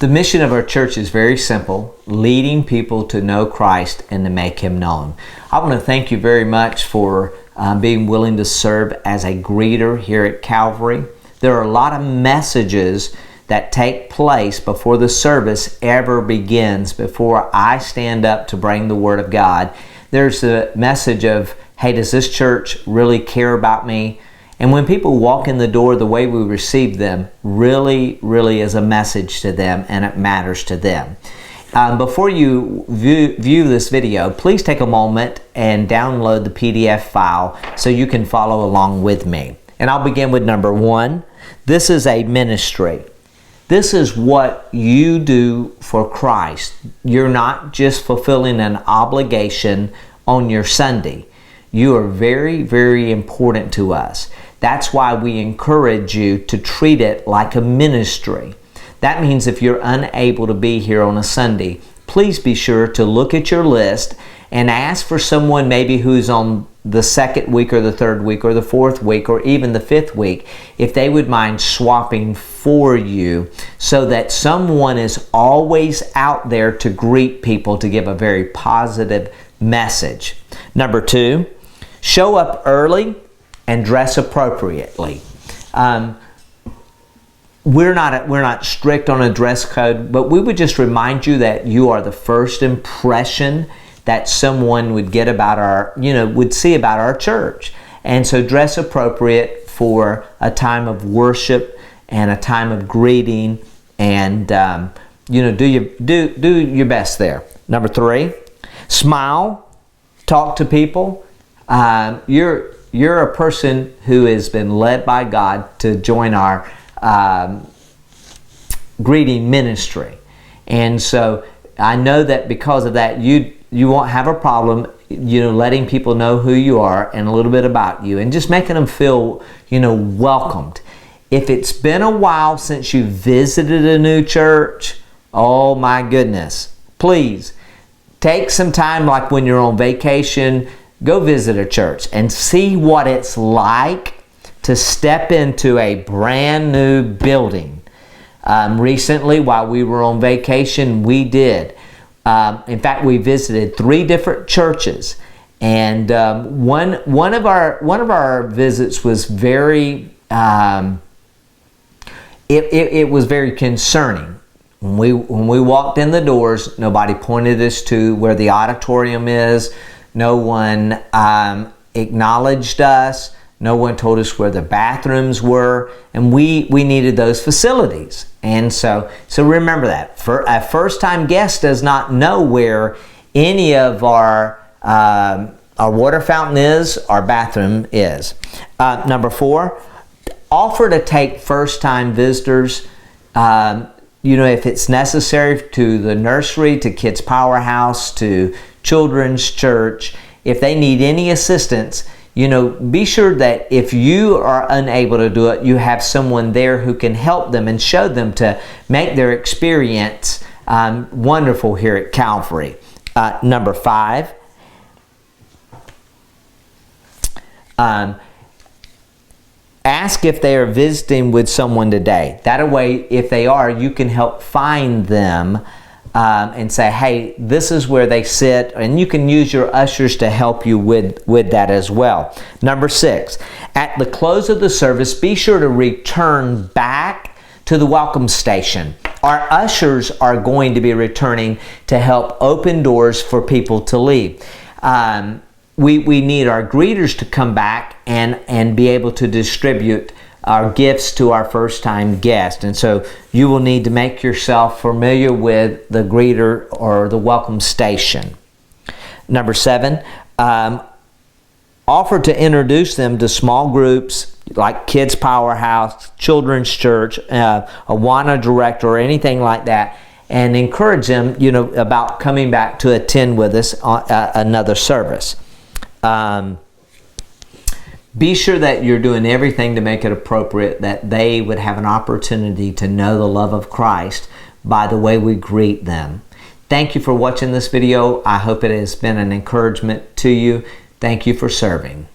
The mission of our church is very simple: leading people to know Christ and to make Him known. I want to thank you very much for being willing to serve as a greeter here at Calvary. There are a lot of messages that take place before the service ever begins, before I stand up to bring the Word of God. There's a message of, hey, does this church really care about me? And when people walk in the door, the way we receive them really is a message to them, and it matters to them. Before you view this video, please take a moment and download the PDF file so you can follow along with me. And I'll begin with number 1. This is a ministry. This is what you do for Christ. You're not just fulfilling an obligation on your Sunday. You are very important to us. That's why we encourage you to treat it like a ministry. That means if you're unable to be here on a Sunday, please be sure to look at your list and ask for someone maybe who's on the 2nd week or the 3rd week or the 4th week or even the 5th week, if they would mind swapping for you, so that someone is always out there to greet people, to give a very positive message. Number 2, show up early and dress appropriately. We're not strict on a dress code, but we would just remind you that you are the first impression that someone would get about would see about our church. And so dress appropriate for a time of worship and a time of greeting, and do your best there. Number 3, smile, talk to people. You're a person who has been led by God to join our greeting ministry, and so I know that because of that, you won't have a problem, letting people know who you are and a little bit about you, and just making them feel, welcomed. If it's been a while since you visited a new church, oh my goodness, please take some time, like when you're on vacation. Go visit a church and see what it's like to step into a brand new building. Recently, while we were on vacation, we did. In fact, we visited 3 different churches, and one of our visits was very it was very concerning. When we walked in the doors, nobody pointed us to where the auditorium is. No one acknowledged us. No one told us where the bathrooms were, and we needed those facilities. And so remember that. For a first-time guest does not know where any of our water fountain is, our bathroom is. Number 4, offer to take first-time visitors. If it's necessary, to the nursery, to Kids Powerhouse, to Children's Church. If they need any assistance, be sure that if you are unable to do it, you have someone there who can help them and show them to make their experience wonderful here at Calvary. Number 5, ask if they are visiting with someone today. That way, if they are, you can help find them and say, hey, this is where they sit, and you can use your ushers to help you with that as well. Number 6, at the close of the service, be sure to return back to the welcome station. Our ushers are going to be returning to help open doors for people to leave. We need our greeters to come back and be able to distribute our gifts to our first-time guests. And so you will need to make yourself familiar with the greeter or the welcome station. Number 7, offer to introduce them to small groups like Kids Powerhouse, Children's Church, a Awana director, or anything like that, and encourage them, about coming back to attend with us on another service. Be sure that you're doing everything to make it appropriate, that they would have an opportunity to know the love of Christ by the way we greet them. Thank you for watching this video. I hope it has been an encouragement to you. Thank you for serving.